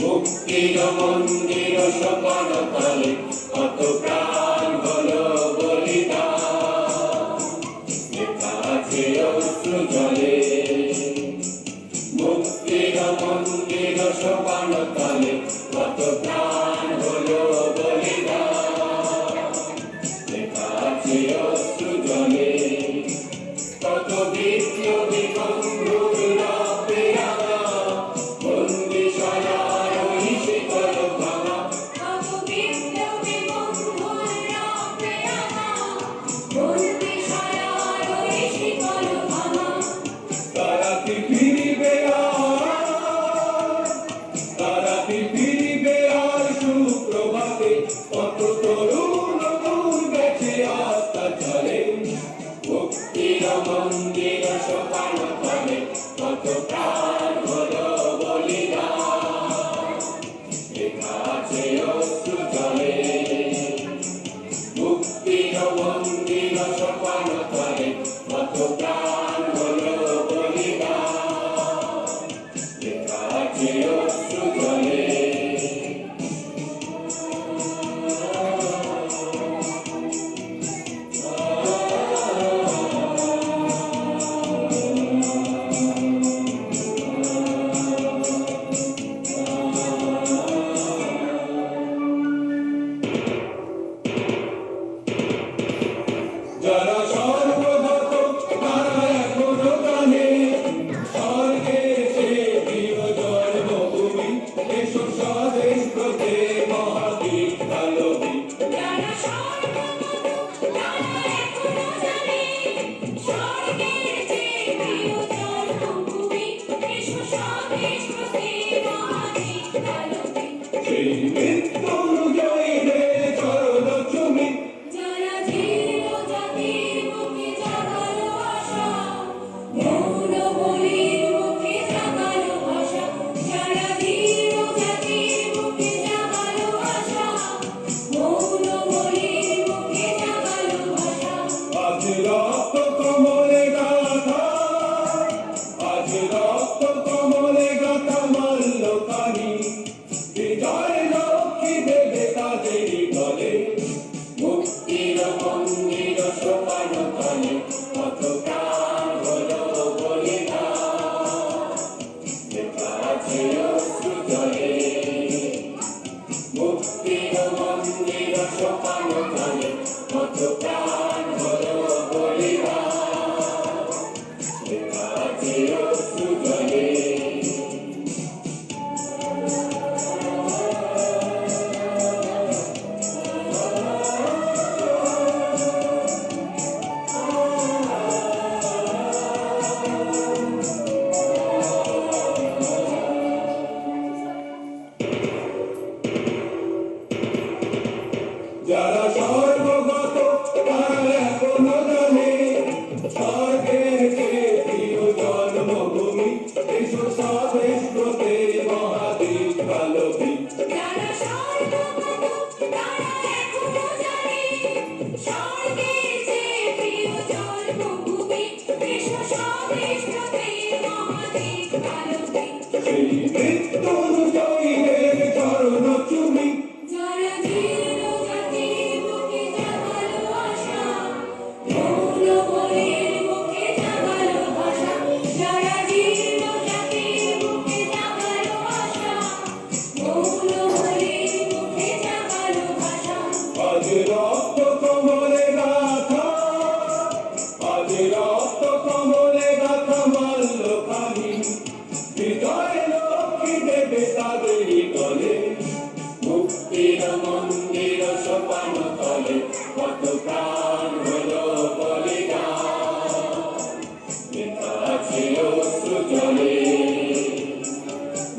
মুক্তির মন্দির সোপান তলে কত প্রাণ হলো বলিদান, লেখা আছে অশ্রু জলে। মুক্তির মন্দির সোপান তলে কত প্রাণ হলো বলিদান, লেখা আছে অশ্রু জলে। কত বিপ্লবী বন্ধুর রক্তে রাঙা বন্দিশালার ওই শিকল ভাঙা, কত বিপ্লবী বন্ধুর রক্তে রাঙা বন্দিশালার ওই শিকল ভাঙা। তারা কি ফিরিবে আর, তারা কি ফিরিবে আর সুপ্রভাতে, কত তরুণ দূর গেছে আস্থা চলে। মুক্তির মন্দির সোপান তলে কত প্রাণ হলো বলিদান, লেখা আছে অশ্রু জলে। মুক্তির মন্দির সোপান তলে কত প্রাণ হলো বলিদান, লেখা আছে অশ্রু জলে। যারা সর্বগত তারা এখনো জানে, স্বর্গে সে প্রিয় জন্মভূমি, এসো স্বদেশ ব্রতে মহাদীপ আলোবি। যারা সর্বগত তারা এখনো জানে, স্বর্গের যে প্রিয় জন্মভূমি, এসো স্বদেশ ব্রতে মহাদীপ আলোবি। সেই মৃত্যুঞ্জয়ীদের চরণ চুমি, যারা জীর্ণ জাতির মুখে জাগালো আশা, মৌন বলির মুখে জাগালো ভাষা। যারা জীর্ণ জাতির মুখে জাগালো আশা, মৌন বলির মুখে জাগালো ভাষা। মুক্তির মন্দির সোপান তলে কত প্রাণ হলো বলিদান লেখা আছে অশ্রু জলে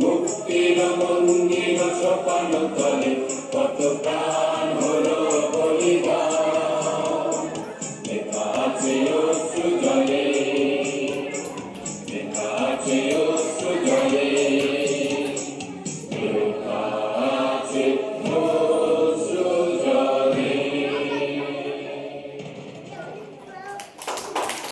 মুক্তির মন্দির সোপান তলে কত প্রাণ হলো বলিদান লেখা আছে অশ্রু জলে লেখা আছে